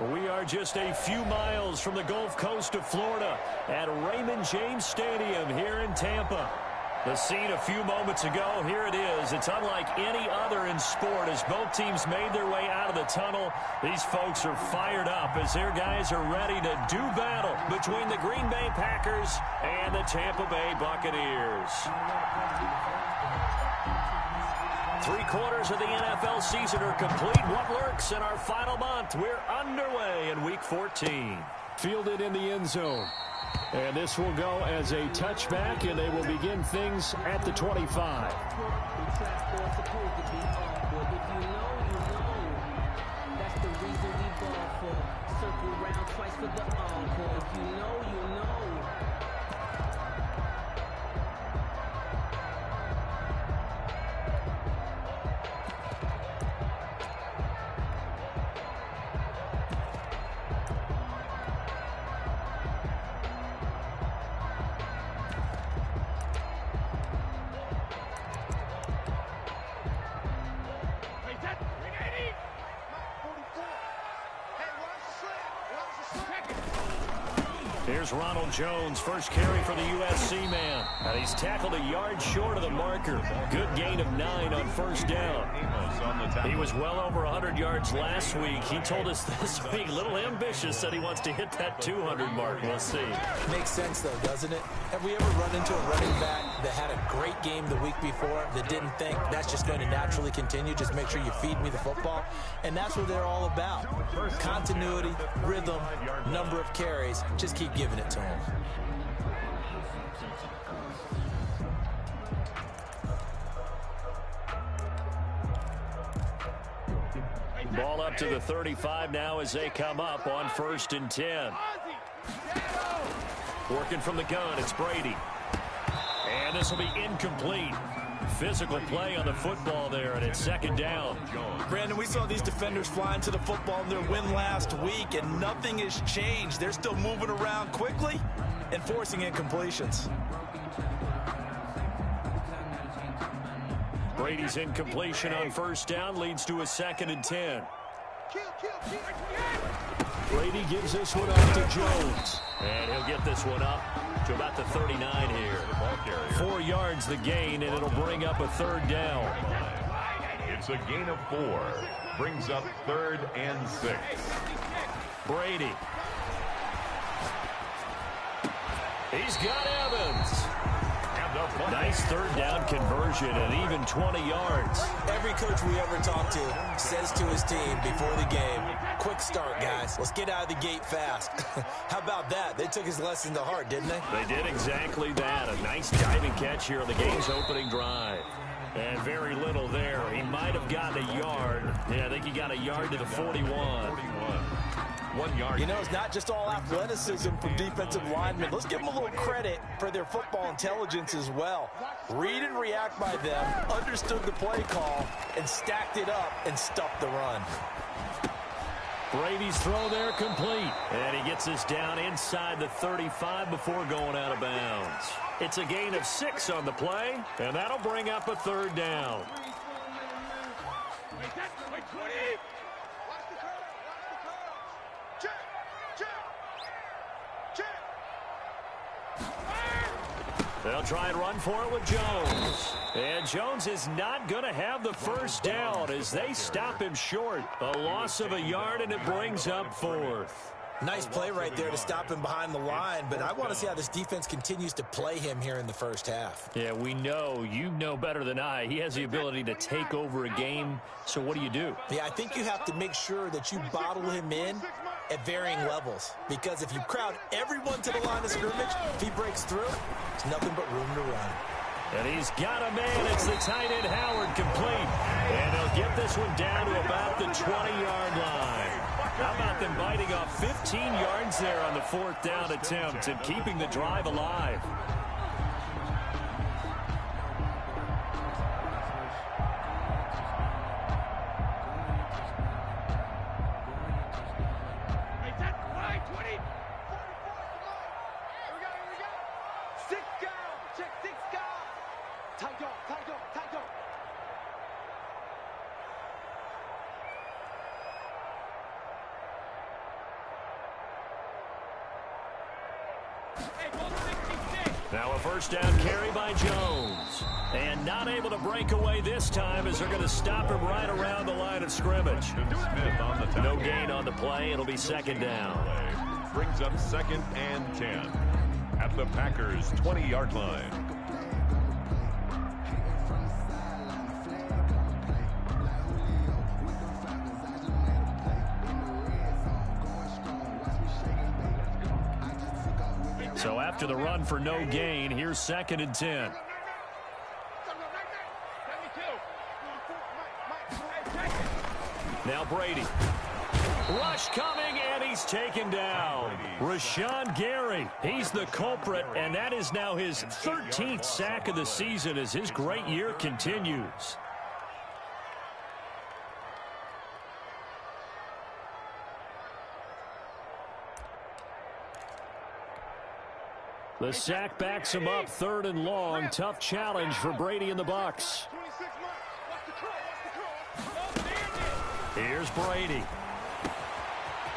We are just a few miles from the Gulf Coast of Florida at Raymond James Stadium here in Tampa. The scene a few moments ago, here it is. It's unlike any other in sport as both teams made their way out of the tunnel. These folks are fired up as their guys are ready to do battle between the Green Bay Packers and the Tampa Bay Buccaneers. 3/4 of the NFL season are complete. What lurks in our final month? We're underway in Week 14. Fielded in the end zone. And this will go as a touchback, and they will begin things at the 25. Here's Ronald Jones, first carry for the USC man. And he's tackled a yard short of the marker. Good gain of 9 on first down. He was well over 100 yards last week. He told us this week, a little ambitious, said he wants to hit that 200 mark. We'll see. Makes sense, though, doesn't it? Have we ever run into a running back that had a great game the week before that didn't think that's just going to naturally continue? Just make sure you feed me the football. And that's what they're all about. Continuity, rhythm, number of carries. Just keep giving it to him. Ball up to the 35 now as they come up on 1st and 10. Working from the gun, it's Brady. And this will be incomplete. Physical play on the football there, and it's 2nd down. Brandon, we saw these defenders flying to the football in their win last week, and nothing has changed. They're still moving around quickly and forcing incompletions. Brady's incompletion on 1st down leads to a 2nd and 10. Brady gives this one up to Jones. And he'll get this one up to about the 39 here. 4 yards the gain, and it'll bring up a 3rd down. It's a gain of 4. Brings up 3rd and 6. Brady. He's got Evans. Nice 3rd down conversion and even 20 yards. Every coach we ever talk to says to his team before the game, quick start, guys. Let's get out of the gate fast. How about that? They took his lesson to heart, didn't they? They did exactly that. A nice diving catch here on the game's opening drive. And very little there. He might have gotten a yard. Yeah, I think he got a yard to the 41. 1 yard. You know, it's not just all athleticism from defensive linemen. Let's give them a little credit for their football intelligence as well. Read and react by them, understood the play call, and stacked it up and stuffed the run. Brady's throw there complete. And he gets this down inside the 35 before going out of bounds. It's a gain of 6 on the play, and that'll bring up a 3rd down. They'll try and run for it with Jones. And Jones is not going to have the 1st down as they stop him short. A loss of a yard, and it brings up 4th. Nice play right there to stop him behind the line, but I want to see how this defense continues to play him here in the 1st half. Yeah, we know. You know better than I. He has the ability to take over a game, so what do you do? Yeah, I think you have to make sure that you bottle him in at varying levels, because if you crowd everyone to the line of scrimmage, if he breaks through, there's nothing but room to run. And he's got a man. It's the tight end Howard complete. And they'll get this one down to about the 20-yard line. How about them biting off 15 yards there on the 4th down attempt and keeping the drive alive? Now a first down carry by Jones. And not able to break away this time as they're going to stop him right around the line of scrimmage. No gain on the play. It'll be second down. Brings up 2nd and 10 at the Packers' 20-yard line. So after the run for no gain, here's 2nd and 10. Now Brady. Rush coming, and he's taken down. Rashawn Gary, he's the culprit, and that is now his 13th sack of the season as his great year continues. The sack backs him up, 3rd and long. Tough challenge for Brady and the Bucs. Here's Brady.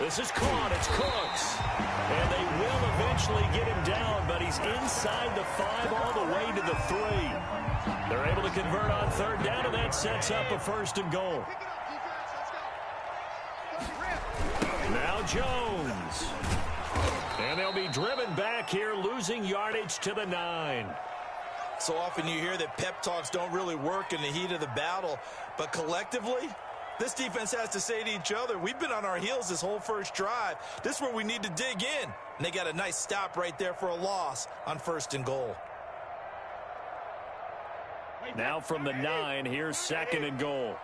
This is caught. It's Cooks. And they will eventually get him down, but he's inside the 5 all the way to the 3. They're able to convert on 3rd down, and that sets up a 1st and goal. Now Jones. And they'll be driven back here, losing yardage to the 9. So often you hear that pep talks don't really work in the heat of the battle, but collectively, this defense has to say to each other, we've been on our heels this whole first drive. This is where we need to dig in. And they got a nice stop right there for a loss on 1st and goal. Now from the 9, here's 2nd and goal.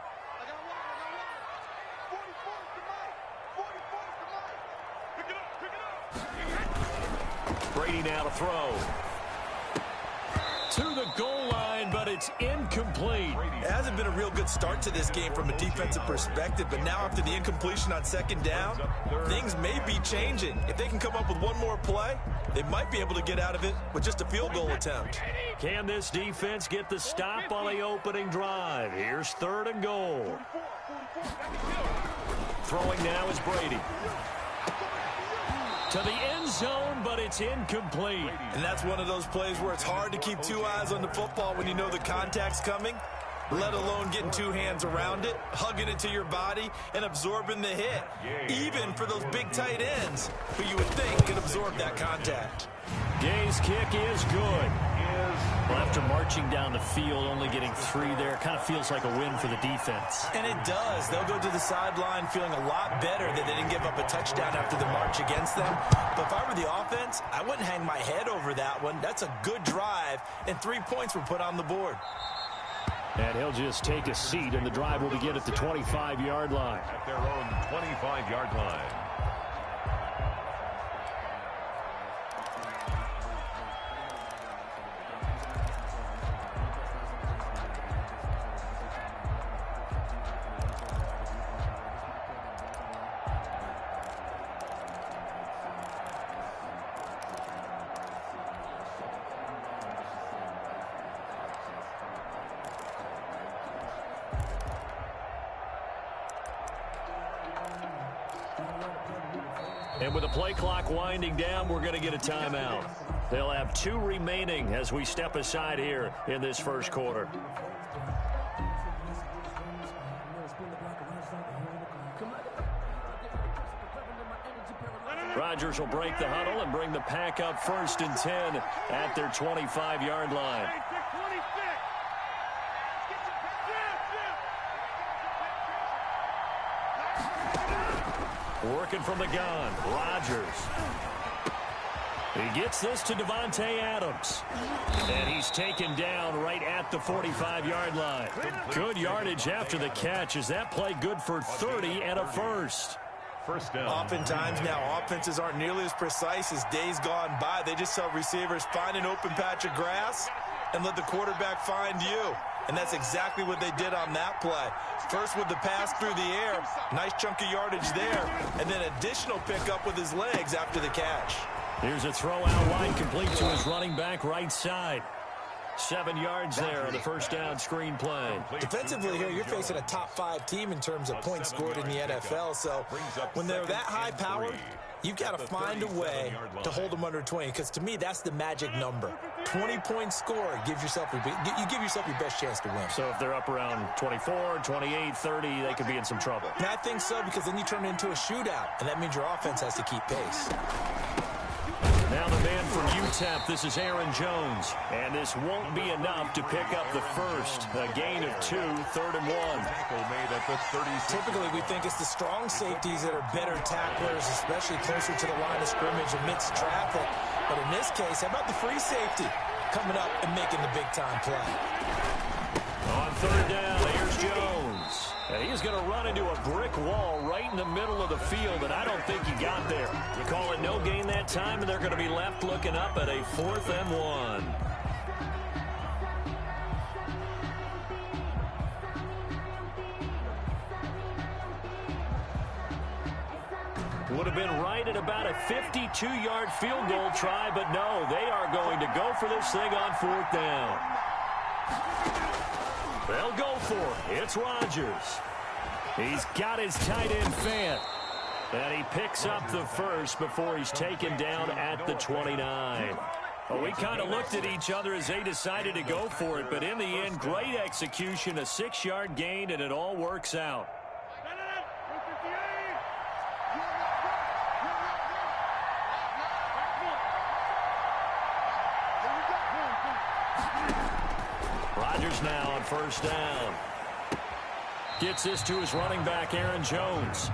Brady now to throw. To the goal line, but it's incomplete. It hasn't been a real good start to this game from a defensive perspective, but now after the incompletion on 2nd down, things may be changing. If they can come up with one more play, they might be able to get out of it with just a field goal attempt. Can this defense get the stop on the opening drive? Here's 3rd and goal. Throwing now is Brady. To the end zone, but it's incomplete. And that's one of those plays where it's hard to keep 2 eyes on the football when you know the contact's coming, let alone getting 2 hands around it, hugging it to your body, and absorbing the hit. Even for those big tight ends who you would think could absorb that contact. Gay's kick is good. Well, after marching down the field, only getting 3 there, kind of feels like a win for the defense. And it does. They'll go to the sideline feeling a lot better that they didn't give up a touchdown after the march against them. But if I were the offense, I wouldn't hang my head over that one. That's a good drive, and 3 points were put on the board. And he'll just take a seat, and the drive will begin at the 25-yard line. At their own 25-yard line. And with the play clock winding down, we're going to get a timeout. They'll have 2 remaining as we step aside here in this first quarter. Rodgers will break the huddle and bring the pack up 1st and 10 at their 25-yard line. Working from the gun, Rodgers. He gets this to Devontae Adams. And he's taken down right at the 45-yard line. Good yardage after the catch. Is that play good for 30 and a first? First down. Oftentimes now offenses aren't nearly as precise as days gone by. They just tell receivers, find an open patch of grass and let the quarterback find you. And that's exactly what they did on that play. First with the pass through the air, nice chunk of yardage there, and then additional pickup with his legs after the catch. Here's a throw out wide, complete to his running back right side. 7 yards there on the first down screen play. Defensively here, you're facing a top 5 team in terms of points scored in the NFL. So when they're that high powered, You've got to find a way to hold them under 20, because to me, that's the magic number. 20-point score gives yourself you give yourself your best chance to win. So if they're up around 24, 28, 30, they could be in some trouble. And I think so, because then you turn it into a shootout, and that means your offense has to keep pace. Now the man from UTEP, this is Aaron Jones. And this won't be enough to pick up the first. A gain of 2, 3rd and 1. Typically, we think it's the strong safeties that are better tacklers, especially closer to the line of scrimmage amidst traffic. But in this case, how about the free safety coming up and making the big-time play? On 3rd down, here's Jones. And he's going to run into a brick wall right in the middle of the field, and I don't think he got there. You call it no gain that time, and they're going to be left looking up at a 4th and 1. Would have been right at about a 52-yard field goal try, but no, they are going to go for this thing on 4th down. They'll go for it. It's Rodgers. He's got his tight end Fant. And he picks up the first before he's taken down at the 29. Well, we kind of looked at each other as they decided to go for it, but in the end, great execution, a 6-yard gain, and it all works out. Rodgers now on 1st down. Gets this to his running back, Aaron Jones.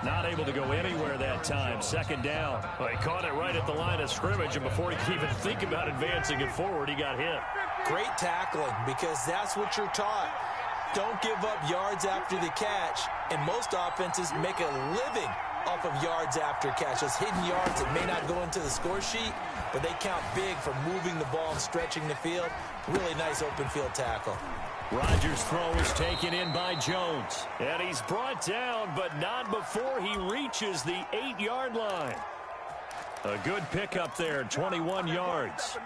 Not able to go anywhere that time. 2nd down. Well, he caught it right at the line of scrimmage, and before he could even think about advancing it forward, he got hit. Great tackling, because that's what you're taught. Don't give up yards after the catch, and most offenses make a living off of yards after catch. Those hidden yards that may not go into the score sheet, but they count big for moving the ball and stretching the field. Really nice open field tackle. Rodgers' throw is taken in by Jones. And he's brought down, but not before he reaches the 8-yard line. A good pickup there, 21 yards.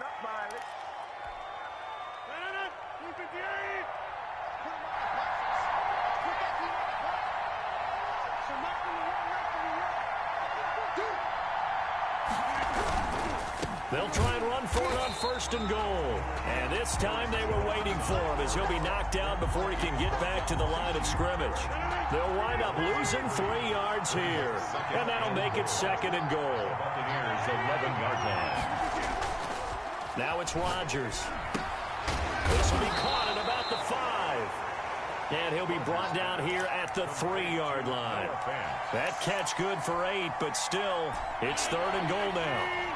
They'll try and run for it on 1st and goal. And this time they were waiting for him, as he'll be knocked down before he can get back to the line of scrimmage. They'll wind up losing 3 yards here. And that'll make it 2nd and goal. Buccaneers 11-yard line. Now it's Rodgers. This will be caught at about the 5. And he'll be brought down here at the 3-yard line. That catch good for 8, but still, it's 3rd and goal now.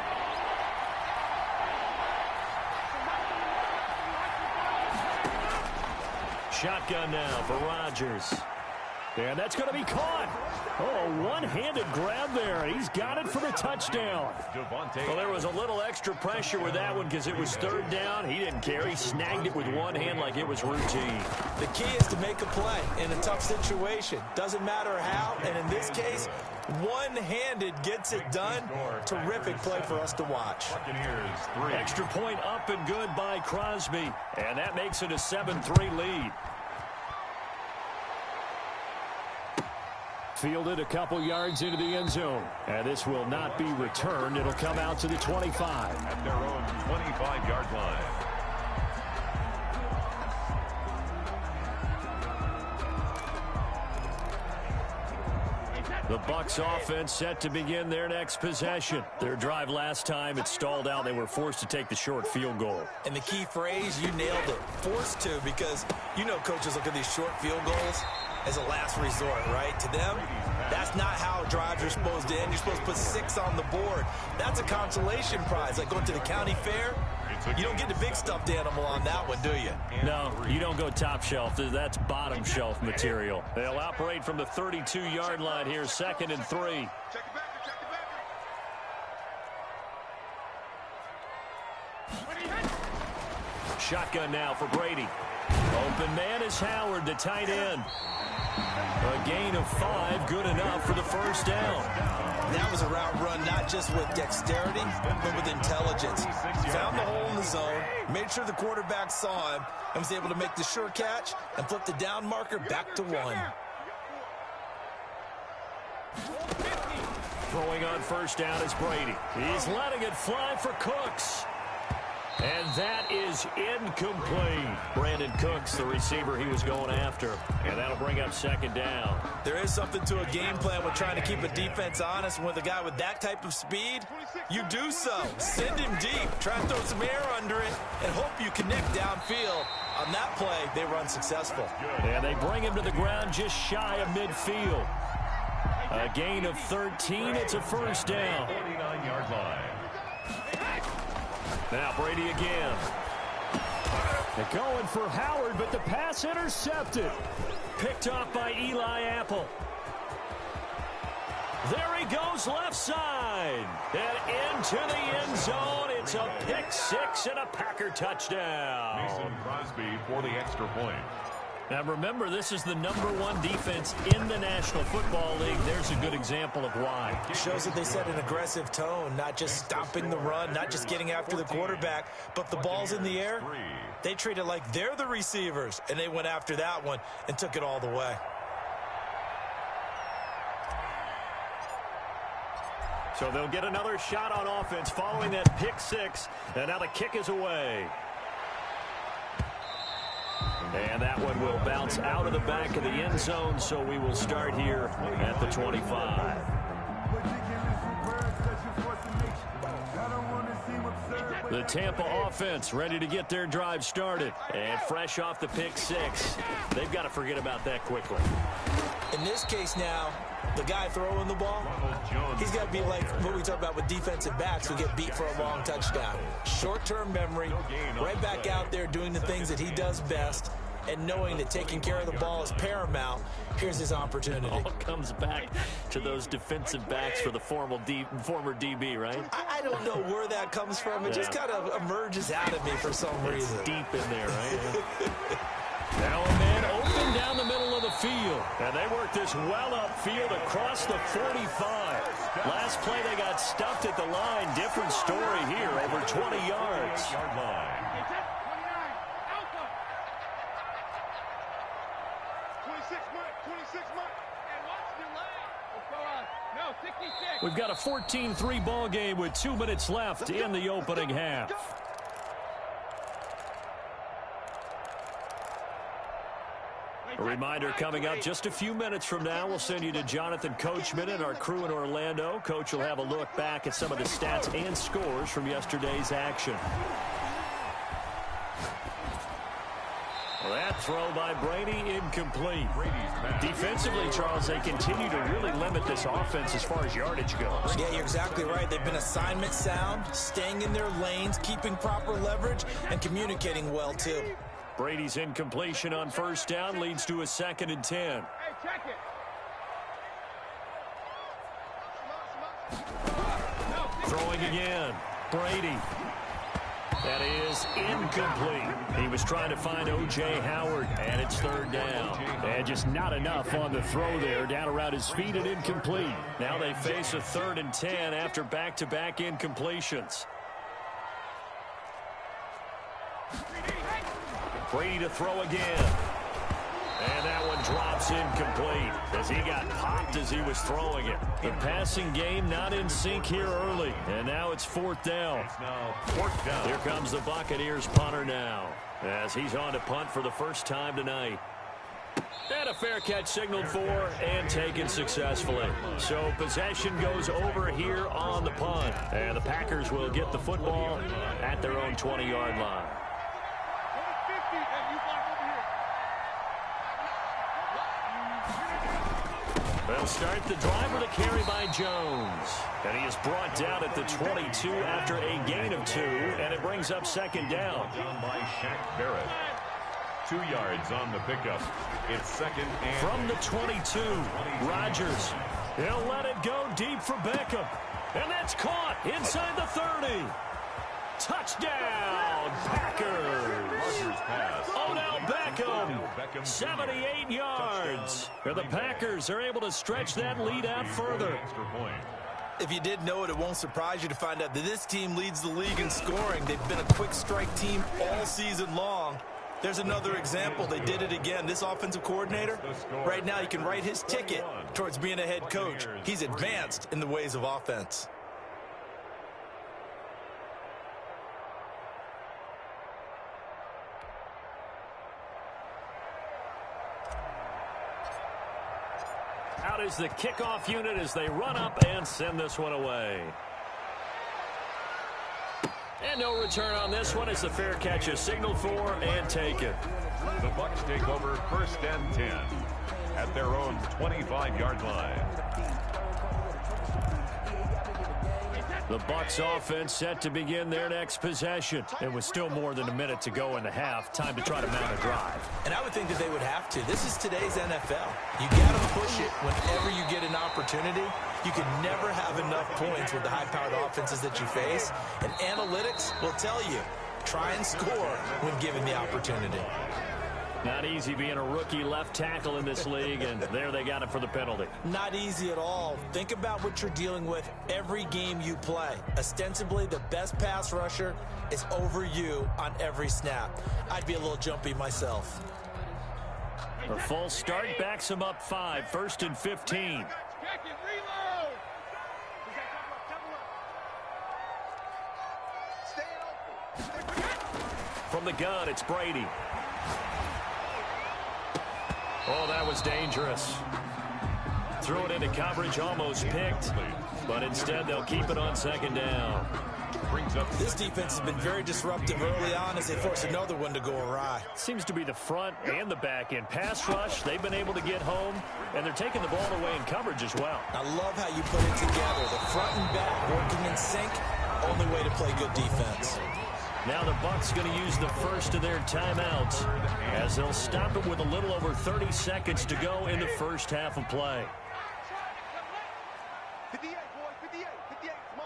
Shotgun now for Rodgers. And that's going to be caught. Oh, one-handed grab there. He's got it for the touchdown. Well, there was a little extra pressure with that one because it was 3rd down. He didn't care. He snagged it with one hand like it was routine. The key is to make a play in a tough situation. Doesn't matter how, and in this case, one-handed gets it done. Terrific play for us to watch. Extra point up and good by Crosby. And that makes it a 7-3 lead. Fielded a couple yards into the end zone. And this will not be returned. It'll come out to the 25. At their own 25-yard line. The Bucs offense set to begin their next possession. Their drive last time, it stalled out. They were forced to take the short field goal. And the key phrase, you nailed it. Forced to, because you know coaches look at these short field goals as a last resort, right? To them, that's not how drives are supposed to end. You're supposed to put 6 on the board. That's a consolation prize, like going to the county fair. You don't get the big stuffed animal on that one, do you? No, you don't go top shelf. That's bottom shelf material. They'll operate from the 32-yard line here, 2nd and 3. Shotgun now for Brady. Open man is Howard, the tight end. A gain of 5, good enough for the 1st down. That was a route run not just with dexterity, but with intelligence. Found the hole in the zone, made sure the quarterback saw him, and was able to make the sure catch and flip the down marker back to 1. Throwing on first down is Brady. He's letting it fly for Cooks. And that is incomplete. Brandon Cooks, the receiver he was going after. And that'll bring up second down. There is something to a game plan with trying to keep a defense honest. And with a guy with that type of speed, you do so. Send him deep. Try and throw some air under it and hope you connect downfield. On that play, they run successful. And they bring him to the ground just shy of midfield. A gain of 13. It's a first down. 49-yard line. Now Brady again. They're going for Howard, but the pass intercepted. Picked off by Eli Apple. There he goes left side. And into the end zone. It's a pick six and a Packer touchdown. Mason Crosby for the extra point. Now remember, this is the #1 defense in the National Football League. There's a good example of why. It shows that they set an aggressive tone, not just stopping the run, not just getting after the quarterback, but the ball's in the air. They treat it like they're the receivers, and they went after that one and took it all the way. So they'll get another shot on offense following that pick six, and now the kick is away. And that one will bounce out of the back of the end zone, so we will start here at the 25. The Tampa offense ready to get their drive started. And fresh off the pick six, they've got to forget about that quickly. In this case now, the guy throwing the ball, he's got to be like what we talk about with defensive backs who get beat for a long touchdown. Short-term memory, right back out there doing the things that he does best, and knowing that taking care of the ball is paramount. Here's his opportunity. All comes back to those defensive backs for the former DB, right? I don't know where that comes from. It just kind of emerges out of me for some reason. It's deep in there, right? Now a man open down the middle of the field. And they work this well upfield across the 45. Last play they got stuffed at the line. Different story here, over 20 yards. We've got a 14-3 ball game with 2 minutes left in the opening half. A reminder coming up just a few minutes from now, we'll send you to Jonathan Coachman and our crew in Orlando. Coach will have a look back at some of the stats and scores from yesterday's action. Well, that throw by Brady incomplete. Defensively, Charles, they continue to really limit this offense as far as yardage goes. Yeah, you're exactly right. They've been assignment sound, staying in their lanes, keeping proper leverage, and communicating well, too. Brady's incompletion on first down leads to a 2nd and 10. Hey, check it. Throwing again. Brady. That is incomplete. He was trying to find O.J. Howard, and it's 3rd down. And just not enough on the throw there. Down around his feet and incomplete. Now they face a 3rd and 10 after back-to-back incompletions. Brady to throw again. And that one drops incomplete as he got popped as he was throwing it. The passing game not in sync here early. And now it's 4th down. Here comes the Buccaneers punter now as he's on to punt for the first time tonight. And a fair catch signaled for and taken successfully. So possession goes over here on the punt. And the Packers will get the football at their own 20-yard line. They'll start the drive with a carry by Jones. And he is brought down at the 22 after a gain of 2, and it brings up 2nd down. Down by Shaq Barrett. 2 yards on the pickup. It's 2nd and... From the 22, Rodgers. He'll let it go deep for Beckham. And that's caught inside the 30. Touchdown, Packers. Odell Beckham, 78 yards. And the Packers are able to stretch that lead out further. If you did know it, it won't surprise you to find out that this team leads the league in scoring. They've been a quick strike team all season long. There's another example. They did it again. This offensive coordinator, right now, you can write his ticket towards being a head coach. He's advanced in the ways of offense. Out is the kickoff unit as they run up and send this one away. And no return on this one as the fair catch is signaled for and taken. The Bucs take over 1st and 10 at their own 25-yard line. The Bucs offense set to begin their next possession. It was still more than a minute to go in the half. Time to try to mount a drive. And I would think that they would have to. This is today's NFL. You got to push it whenever you get an opportunity. You can never have enough points with the high-powered offenses that you face. And analytics will tell you, try and score when given the opportunity. Not easy being a rookie left tackle in this league, and there they got it for the penalty. Not easy at all. Think about what you're dealing with every game you play. Ostensibly, the best pass rusher is over you on every snap. I'd be a little jumpy myself. A full start backs him up 5, 1st and 15. From the gun, it's Brady. Oh, that was dangerous. Threw it into coverage, almost picked. But instead, they'll keep it on 2nd down. This defense has been very disruptive early on as they force another one to go awry. Seems to be the front and the back end. Pass rush, they've been able to get home, and they're taking the ball away in coverage as well. I love how you put it together. The front and back working in sync, only way to play good defense. Now the Bucs going to use the first of their timeouts as they'll stop it with a little over 30 seconds to go in the first half of play. 58, boys, 58, 58, Mike.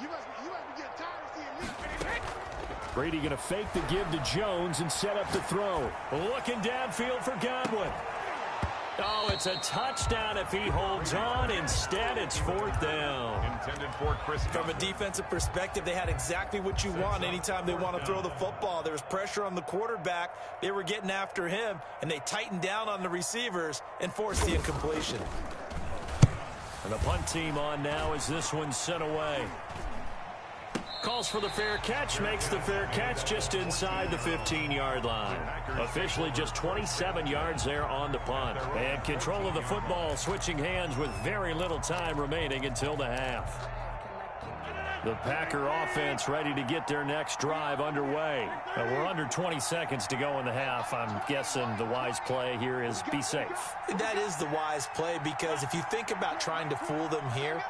You must be getting tired of seeing me. Brady going to fake the give to Jones and set up the throw. Looking downfield for Godwin. Oh, it's a touchdown if he holds on. Instead, it's 4th down. Intended for Chris. From a defensive perspective, they had exactly what you want anytime they want to throw the football. There was pressure on the quarterback. They were getting after him, and they tightened down on the receivers and forced the incompletion. And the punt team on now as this one's sent away. Calls for the fair catch, makes the fair catch just inside the 15-yard line. Officially just 27 yards there on the punt. And control of the football switching hands with very little time remaining until the half. The Packer offense ready to get their next drive underway. We're under 20 seconds to go in the half. I'm guessing the wise play here is be safe. That is the wise play because if you think about trying to fool them here,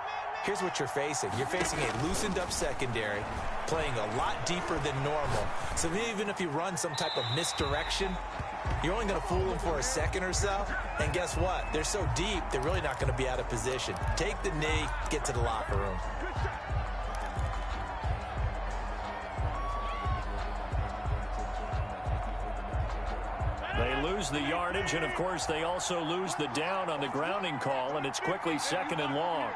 here's what you're facing. You're facing a loosened up secondary, playing a lot deeper than normal. So even if you run some type of misdirection, you're only going to fool them for a second or so. And guess what? They're so deep, they're really not going to be out of position. Take the knee, get to the locker room. They lose the yardage, and of course they also lose the down on the grounding call, and it's quickly 2nd and long.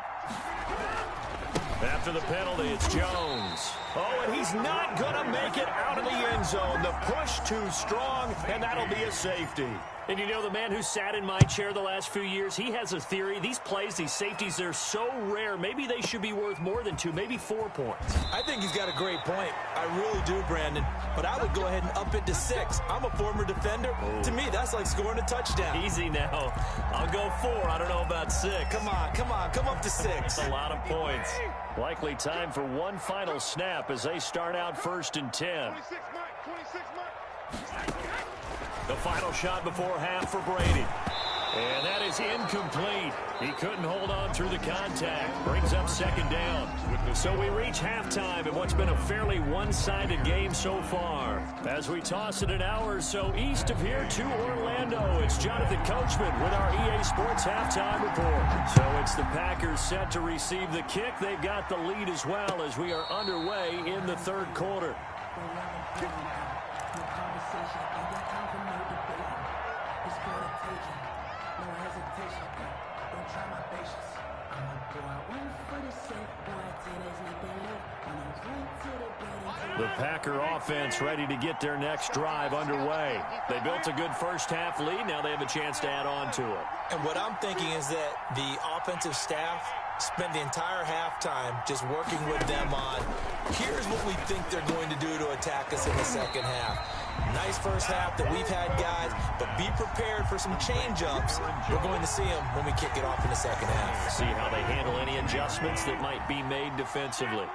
After the penalty, it's Jones. Oh, and he's not going to make it out of the end zone. The push too strong, and that'll be a safety. And you know, the man who sat in my chair the last few years, he has a theory. These plays, these safeties, they're so rare. Maybe they should be worth more than 2, maybe 4 points. I think he's got a great point. I really do, Brandon. But I would go ahead and up it to 6. I'm a former defender. Oh. To me, that's like scoring a touchdown. Easy now. I'll go 4. I don't know about 6. Come on. Come up to 6. That's a lot of points. Likely time for one final snap as they start out 1st and 10. 26, Mike. 26, Mike. The final shot before half for Brady. And that is incomplete. He couldn't hold on through the contact. Brings up 2nd down. So we reach halftime in what's been a fairly one-sided game so far. As we toss it an hour or so east of here to Orlando, it's Jonathan Coachman with our EA Sports Halftime Report. So it's the Packers set to receive the kick. They've got the lead as well as we are underway in the 3rd quarter. The Packer offense ready to get their next drive underway. They built a good first-half lead. Now they have a chance to add on to it. And what I'm thinking is that the offensive staff spent the entire halftime just working with them on, here's what we think they're going to do to attack us in the second half. Nice first half that we've had, guys, but be prepared for some change-ups. We're going to see them when we kick it off in the second half. See how they handle any adjustments that might be made defensively.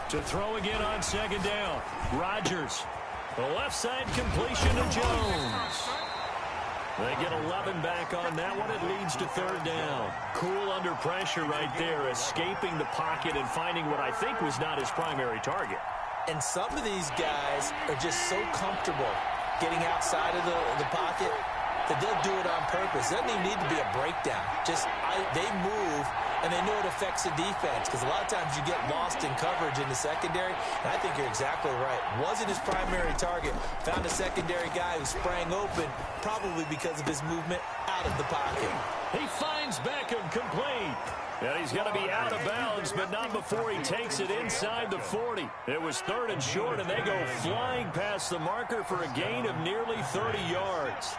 To throw again on second down. Rodgers. The left side completion to Jones. They get 11 back on that one. It leads to third down. Cool under pressure right there, escaping the pocket and finding what I think was not his primary target. And some of these guys are just so comfortable getting outside of the pocket that they'll do it on purpose. It doesn't even need to be a breakdown. They move, and they know it affects the defense, because a lot of times you get lost in coverage in the secondary, and I think you're exactly right. Wasn't his primary target. Found a secondary guy who sprang open, probably because of his movement out of the pocket. He finds Beckham complete. And he's going to be out of bounds, but not before he takes it inside the 40. It was third and short, and they go flying past the marker for a gain of nearly 30 yards.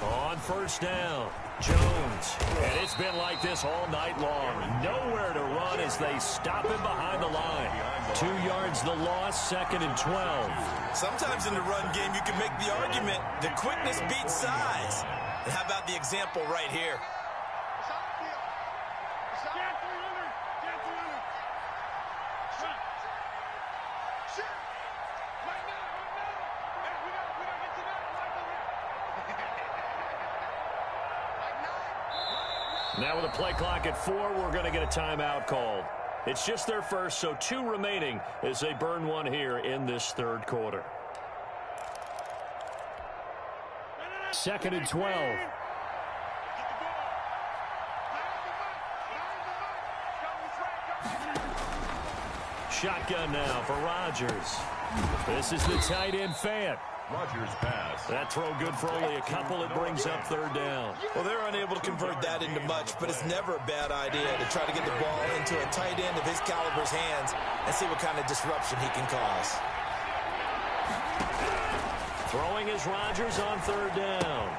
On first down, Jones. And it's been like this all night long. Nowhere to run as they stop him behind the line. 2 yards the loss, second and 12. Sometimes in the run game, you can make the argument that quickness beats size. And how about the example right here? Now with a play clock at 4, we're going to get a timeout called. It's just their first, so 2 remaining as they burn one here in this third quarter. Second and 12. Shotgun now for Rodgers. This is the tight end Fant. Rodgers pass. That throw good for only a couple. It brings up third down. Well, they're unable to convert that into much, but it's never a bad idea to try to get the ball into a tight end of his caliber's hands and see what kind of disruption he can cause. Throwing is Rodgers on third down.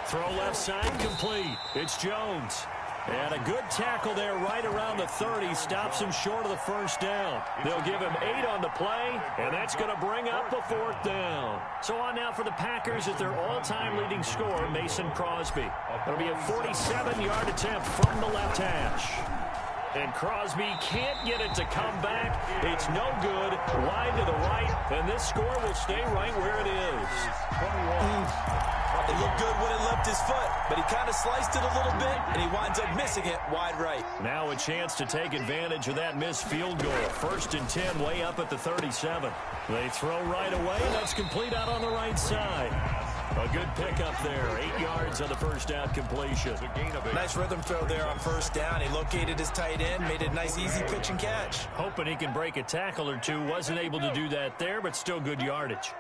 Throw left side complete. It's Jones. And a good tackle there right around the 30. Stops him short of the first down. They'll give him 8 on the play, and that's going to bring up a fourth down. So on now for the Packers at their all-time leading scorer, Mason Crosby. It'll be a 47-yard attempt from the left hash. And Crosby can't get it to come back. It's no good. Wide to the right, and this score will stay right where it is. It looked good when it left his foot, but he kind of sliced it a little bit, and he winds up missing it wide right. Now a chance to take advantage of that missed field goal. First and 10, way up at the 37. They throw right away, and that's complete out on the right side. A good pickup there. 8 yards on the first down completion. Nice rhythm throw there on first down. He located his tight end, made it a nice, easy pitch and catch. Hoping he can break a tackle or two. Wasn't able to do that there, but still good yardage.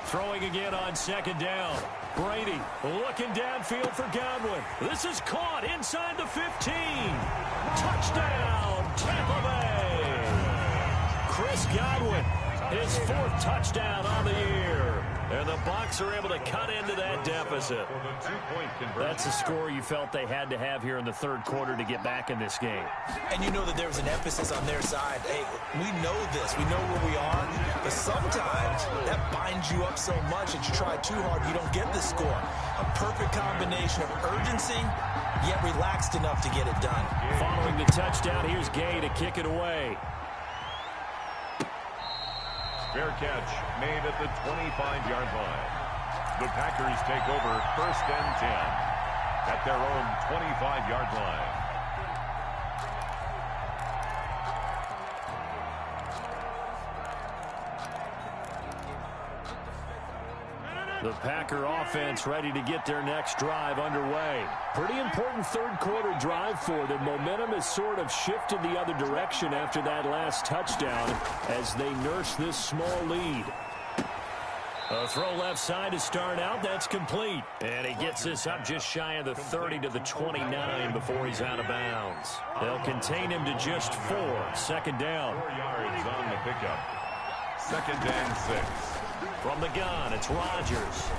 Throwing again on second down. Brady looking downfield for Godwin. This is caught inside the 15. Touchdown, Tampa Bay. Chris Godwin, his 4th touchdown on the year. And the Bucs are able to cut into that deficit. That's a score you felt they had to have here in the third quarter to get back in this game. And you know that there was an emphasis on their side. Hey, we know this. We know where we are. But sometimes that binds you up so much that you try too hard, you don't get the score. A perfect combination of urgency, yet relaxed enough to get it done. Following the touchdown, here's Gay to kick it away. Fair catch made at the 25-yard line. The Packers take over first and 10 at their own 25-yard line. The Packer offense ready to get their next drive underway. Pretty important third-quarter drive for them. Momentum has sort of shifted the other direction after that last touchdown as they nurse this small lead. A throw left side to start out. That's complete. And he gets this up just shy of the 30 to the 29 before he's out of bounds. They'll contain him to just 4. Second down. 4 yards on the pickup. 2nd and 6. From the gun, it's Rodgers.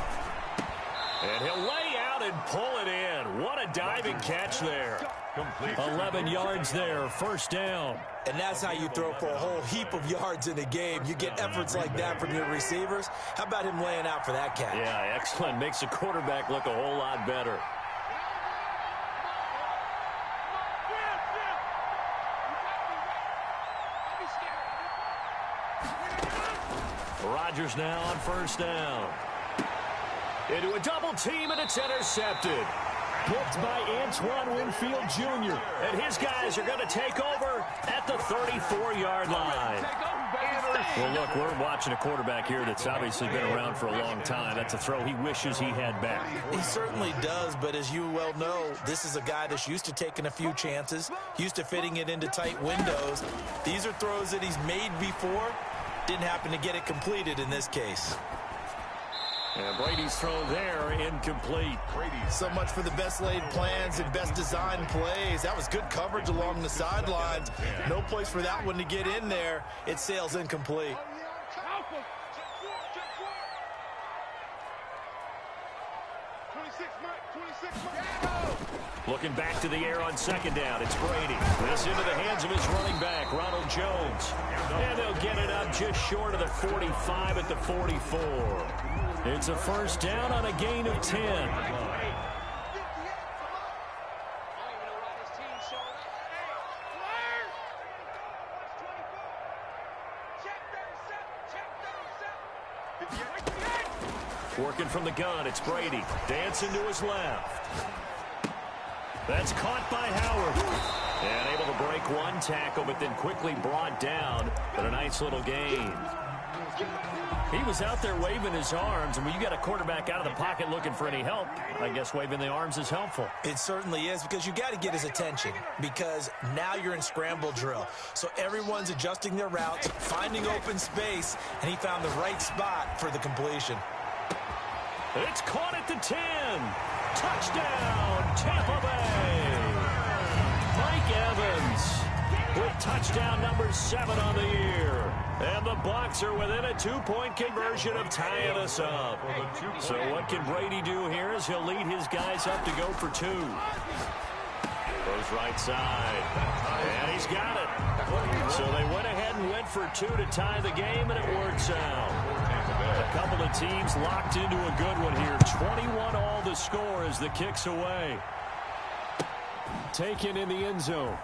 And he'll lay out and pull it in. What a diving catch there. Complete. 11 yards there, first down. And that's how you throw for a whole heap of yards in a game. You get efforts like that from your receivers. How about him laying out for that catch? Yeah, excellent. Makes the quarterback look a whole lot better. Rodgers now on first down. Into a double team, and it's intercepted. Picked by Antoine Winfield Jr. And his guys are going to take over at the 34-yard line. Well, look, we're watching a quarterback here that's obviously been around for a long time. That's a throw he wishes he had back. He certainly does, but as you well know, this is a guy that's used to taking a few chances, used to fitting it into tight windows. These are throws that he's made before. Didn't happen to get it completed in this case. And Brady's throw there, incomplete. So much for the best laid plans and best designed plays. That was good coverage along the sidelines. No place for that one to get in there. It sails incomplete. Looking back to the air on second down. It's Brady. This into the hands of his running back, Ronald Jones. And they'll get it up just short of the 45 at the 44. It's a first down on a gain of 10. Working from the gun, it's Brady. Dancing to his left. That's caught by Howard. And able to break one tackle, but then quickly brought down. But a nice little gain. He was out there waving his arms, and when you got a quarterback out of the pocket looking for any help, I guess waving the arms is helpful. It certainly is, because you got to get his attention, because now you're in scramble drill. So everyone's adjusting their routes, finding open space, and he found the right spot for the completion. It's caught at the 10. Touchdown, Tampa Bay. Mike Evans with touchdown number 7 on the year. And the Bucs are within a 2-point conversion of tying us up. So what can Brady do here is he'll lead his guys up to go for 2. Goes right side. And he's got it. So they went ahead and went for 2 to tie the game, and it works out. A couple of teams locked into a good one here. 21 all the score as the kick's away. Taken in the end zone.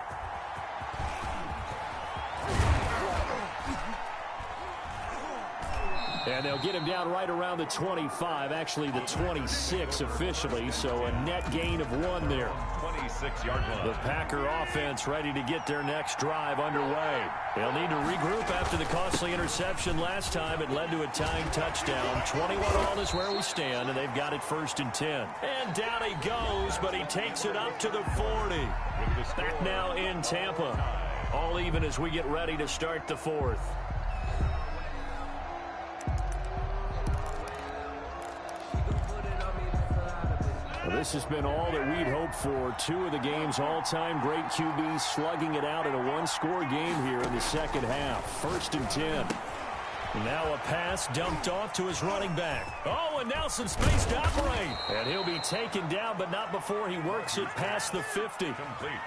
And they'll get him down right around the 25, actually the 26 officially, so a net gain of 1 there. 26-yard line. The Packer offense ready to get their next drive underway. They'll need to regroup after the costly interception last time. It led to a tying touchdown. 21 all is where we stand, and they've got it 1st and 10. And down he goes, but he takes it up to the 40. Back now in Tampa. All even as we get ready to start the 4th. Well, this has been all that we'd hoped for. 2 of the game's all-time great QBs slugging it out in a 1-score game here in the second half. 1st and 10. Now a pass dumped off to his running back. Oh, and now some space to operate. And he'll be taken down, but not before he works it past the 50.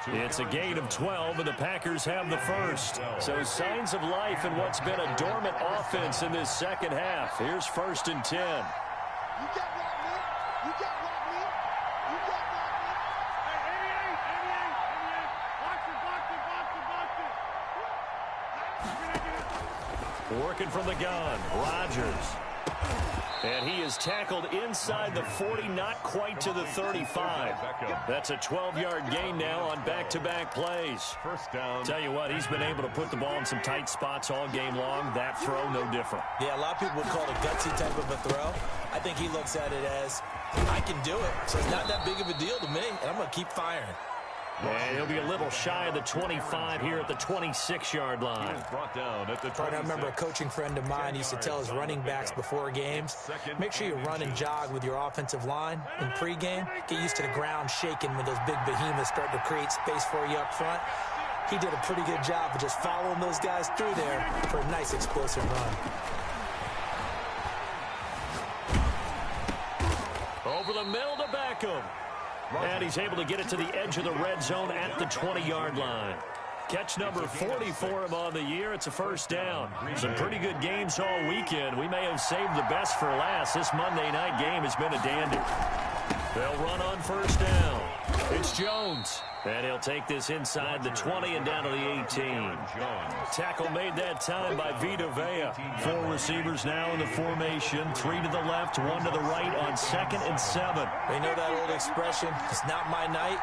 It's a gain of 12, and the Packers have the first. So signs of life in what's been a dormant offense in this second half. Here's 1st and 10. You got rock, man. You got rock, man. You got rock, man. Hey, 88. Box it. Working from the gun, Rodgers. And he is tackled inside the 40, not quite to the 35. That's a 12-yard gain now on back-to-back plays. First down. Tell you what, he's been able to put the ball in some tight spots all game long. That throw, no different. Yeah, a lot of people would call it a gutsy type of a throw. I think he looks at it as, I can do it, so it's not that big of a deal to me, and I'm going to keep firing. And he'll be a little shy of the 25 here at the 26-yard line. Brought down at the 26. I remember a coaching friend of mine used to tell his running backs before games, make sure you run and jog with your offensive line in pregame. Get used to the ground shaking when those big behemoths start to create space for you up front. He did a pretty good job of just following those guys through there for a nice explosive run. Over the middle to Beckham. And he's able to get it to the edge of the red zone at the 20-yard line. Catch number 40 for him on the year. It's a first down. Some pretty good games all weekend. We may have saved the best for last. This Monday night game has been a dandy. They'll run on first down. It's Jones. And he'll take this inside the 20 and down to the 18. Tackle made that time by Vita Vea. 4 receivers now in the formation. 3 to the left, 1 to the right on 2nd and 7. They know that old expression, it's not my night.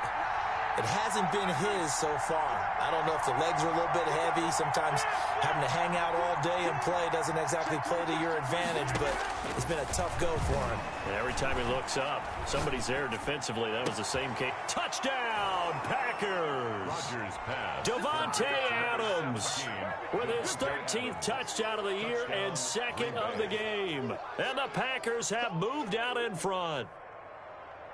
It hasn't been his so far. I don't know if the legs are a little bit heavy. Sometimes having to hang out all day and play doesn't exactly play to your advantage, but it's been a tough go for him. And every time he looks up, somebody's there defensively. That was the same case. Touchdown, Packers! Rodgers pass. Devontae Adams with his 13th touchdown of the year and 2nd of the game. And the Packers have moved out in front.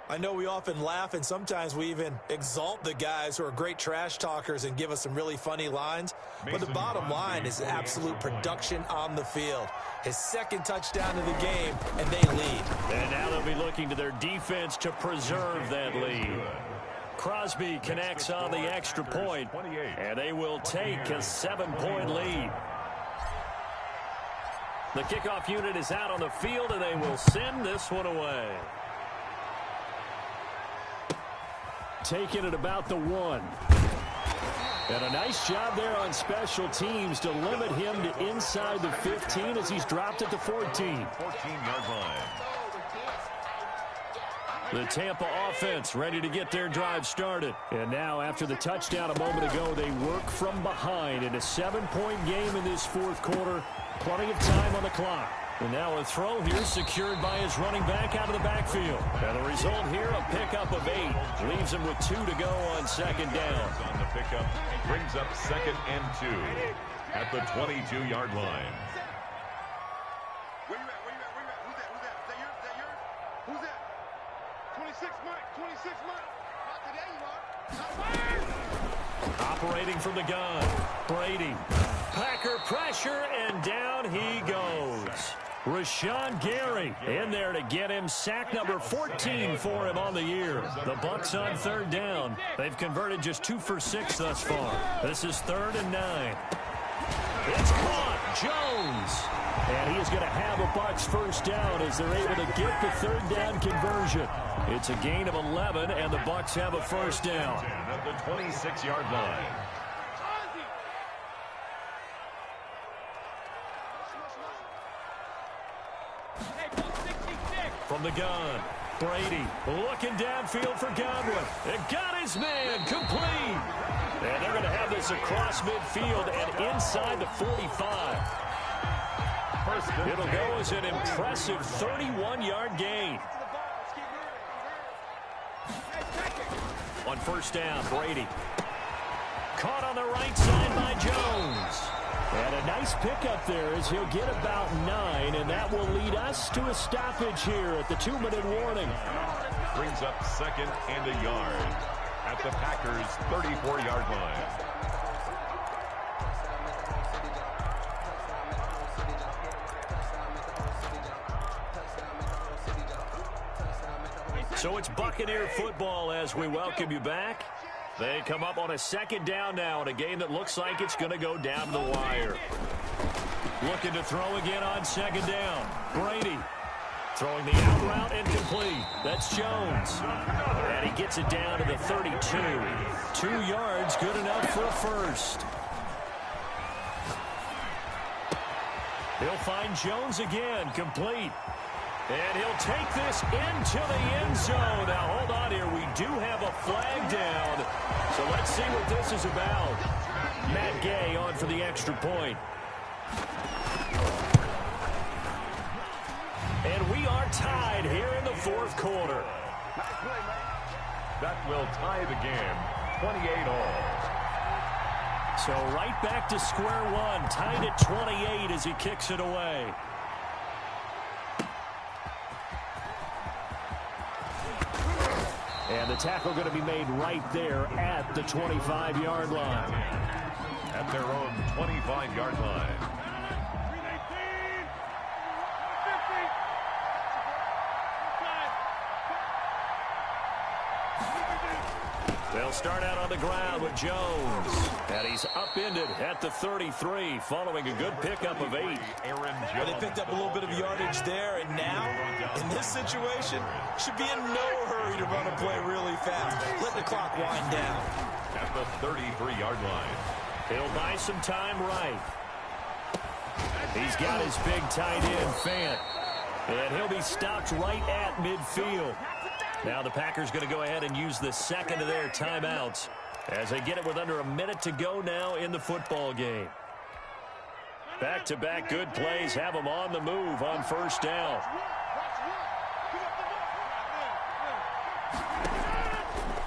I know we often laugh, and sometimes we even exalt the guys who are great trash talkers and give us some really funny lines. But the bottom line is absolute production on the field. His 2nd touchdown of the game, and they lead. And now they'll be looking to their defense to preserve that lead. Crosby connects on the extra point, and they will take a 7-point lead. The kickoff unit is out on the field, and they will send this one away. Taking it about the 1. And a nice job there on special teams to limit him to inside the 15 as he's dropped it to 14. 14-yard line. The Tampa offense ready to get their drive started. And now after the touchdown a moment ago, they work from behind in a 7-point game in this 4th quarter. Plenty of time on the clock. And now a throw here secured by his running back out of the backfield. And the result here, a pickup of 8. Leaves him with 2 to go on 2nd down. On the pickup, brings up 2nd and 2 at the 22-yard line. Where you at? Where you at? Where you at? Who's that? Who's that? Is that yours? Is that yours? Who's that? 26 Mike. 26 Mike. Not today, you are. Operating from the gun. Brady. Packer pressure, and down he goes. Rashawn Gary in there to get him sack number 14 for him on the year. The Bucs on 3rd down. They've converted just 2 for 6 thus far. This is 3rd and 9. It's caught. Jones. And he is going to have a Bucs first down as they're able to get the 3rd down conversion. It's a gain of 11, and the Bucs have a first down. At the 26-yard line. From the gun, Brady looking downfield for Godwin. It got his man complete. And they're going to have this across midfield and inside the 45. It'll go as an impressive 31-yard gain. On first down, Brady. Caught on the right side by Jones. And a nice pickup there as he'll get about 9, and that will lead us to a stoppage here at the 2-minute warning. Brings up 2nd and a yard at the Packers' 34-yard line. So it's Buccaneer football as we welcome you back. They come up on a 2nd down now in a game that looks like it's going to go down to the wire. Looking to throw again on 2nd down. Brady throwing the out route incomplete. That's Jones. And he gets it down to the 32. 2 yards, good enough for a first. He'll find Jones again, complete. And he'll take this into the end zone. Now, hold on here. We do have a flag down. So let's see what this is about. Matt Gay on for the extra point. And we are tied here in the fourth quarter. That will tie the game, 28-all. So right back to square one, tied at 28 as he kicks it away. And the tackle going to be made right there at the 25-yard line. At their own 25-yard line. They'll start out on the ground with Jones. And he's upended at the 33 following a good pickup of 8. Well, they picked up a little bit of yardage there, and now, in this situation, should be in no hurry to run a play really fast. Let the clock wind down. At the 33-yard line. He'll buy some time right. He's got his big tight end, Fant. And he'll be stopped right at midfield. Now the Packers going to go ahead and use the second of their timeouts as they get it with under a minute to go now in the football game. Back-to-back good plays have them on the move on first down.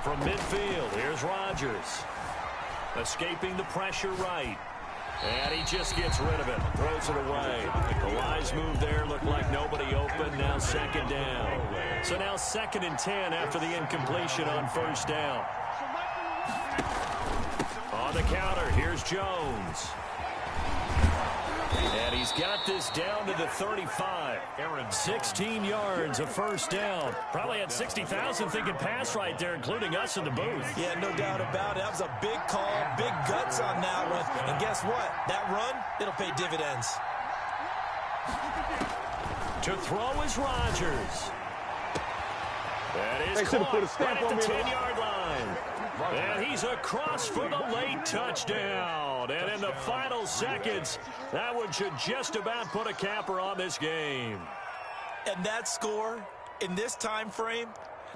From midfield, here's Rodgers. Escaping the pressure right. And he just gets rid of it. Throws it away. The wise move there looked like nobody open. Now second down. So now 2nd and 10 after the incompletion on first down. On the counter, here's Jones. And he's got this down to the 35. 16 yards of first down. Probably had 60,000 thinking pass right there, including us in the booth. Yeah, no doubt about it. That was a big call, big guts on that one. And guess what? That run, it'll pay dividends. To throw is Rodgers. That is caught right at the 10-yard line. And he's across for the late touchdown. And in the final seconds, that one should just about put a capper on this game. And that score, in this time frame,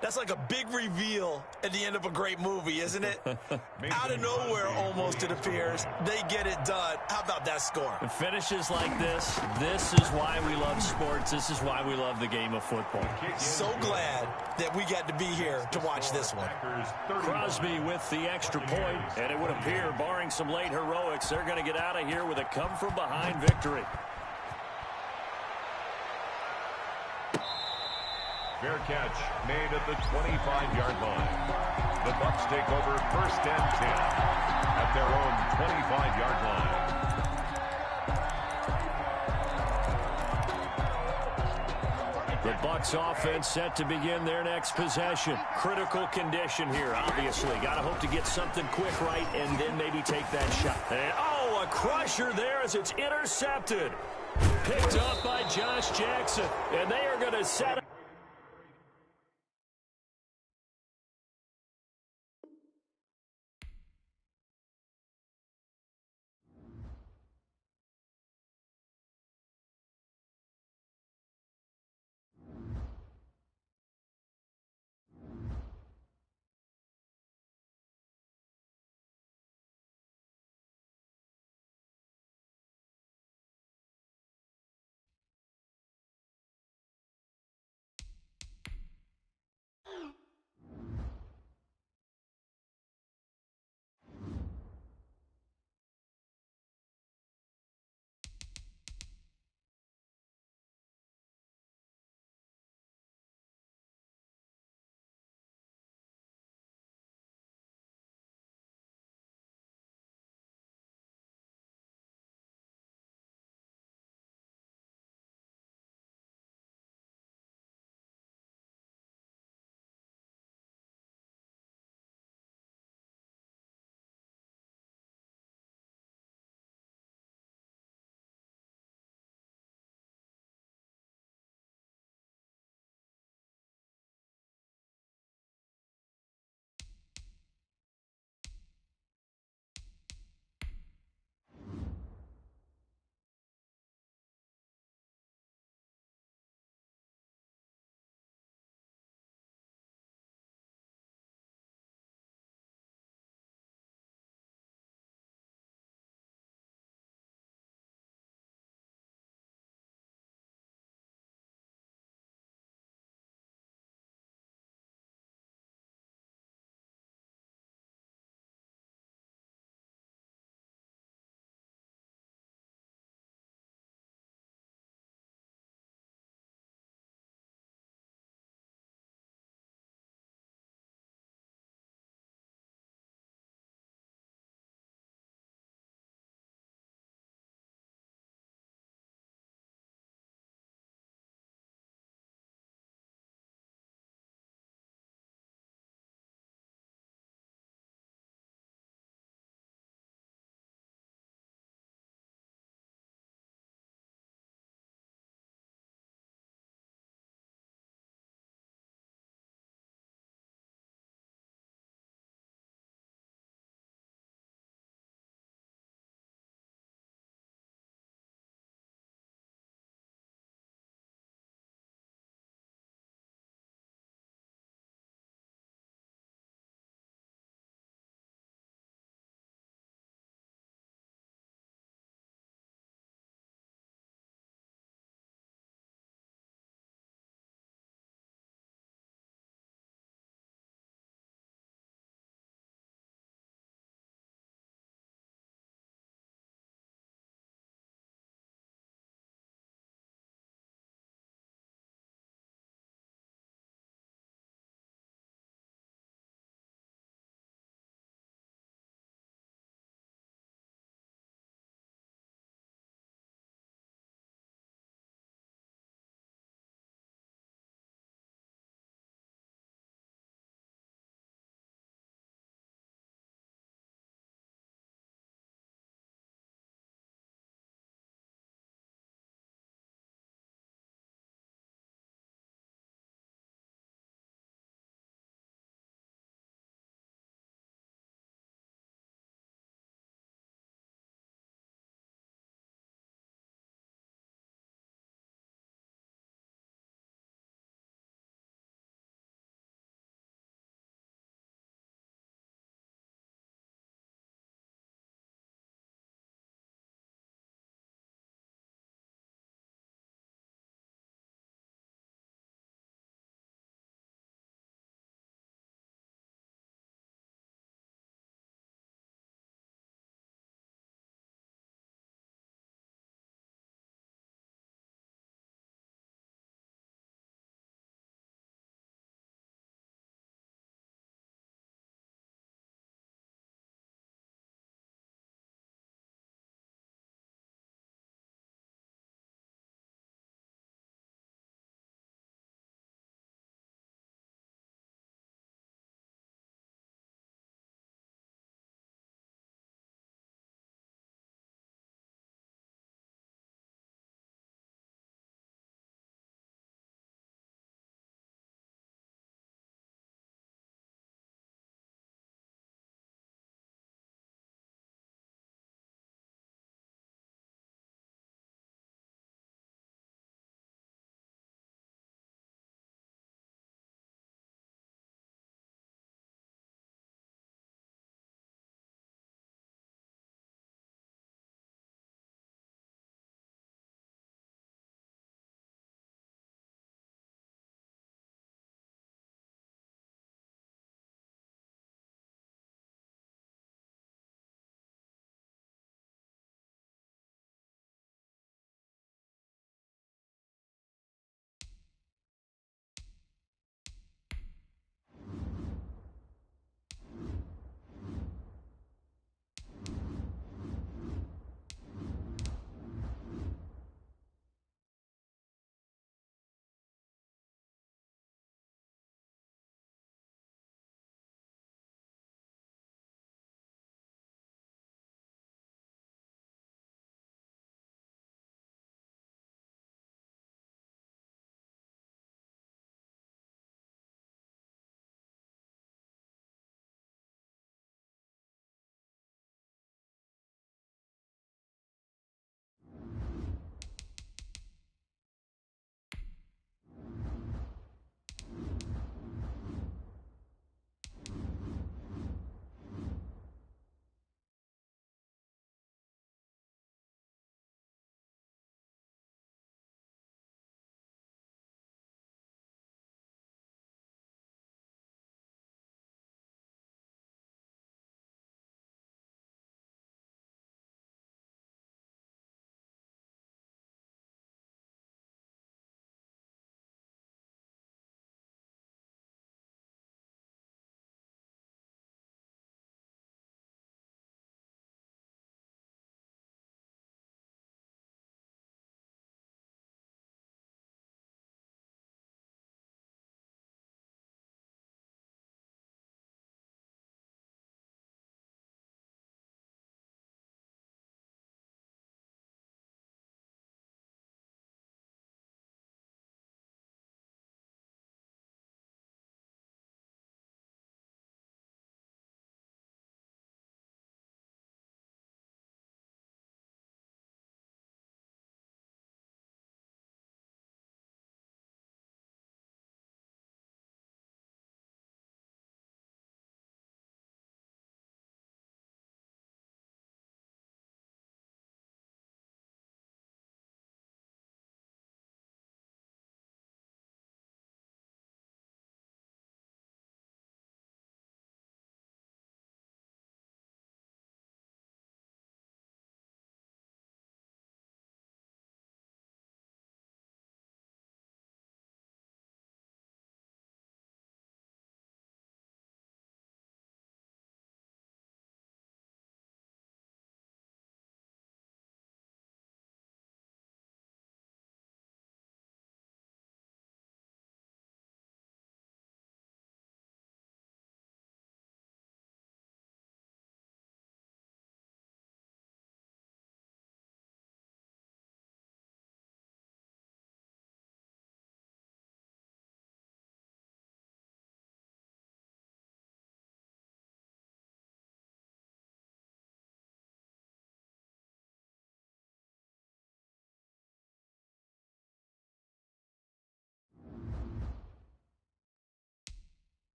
that's like a big reveal at the end of a great movie, isn't it? Out of nowhere, almost, it appears. They get it done. How about that score? Finishes like this. This is why we love sports. This is why we love the game of football. So glad that we got to be here to watch this one. Crosby with the extra point, and it would appear, barring some late heroics, they're going to get out of here with a come-from-behind victory. Fair catch made at the 25-yard line. The Bucs take over 1st and 10 at their own 25-yard line. The Bucs offense set to begin their next possession. Critical condition here, obviously. Got to hope to get something quick right and then maybe take that shot. And, oh, a crusher there as it's intercepted. Picked up by Josh Jackson. And they are going to set up.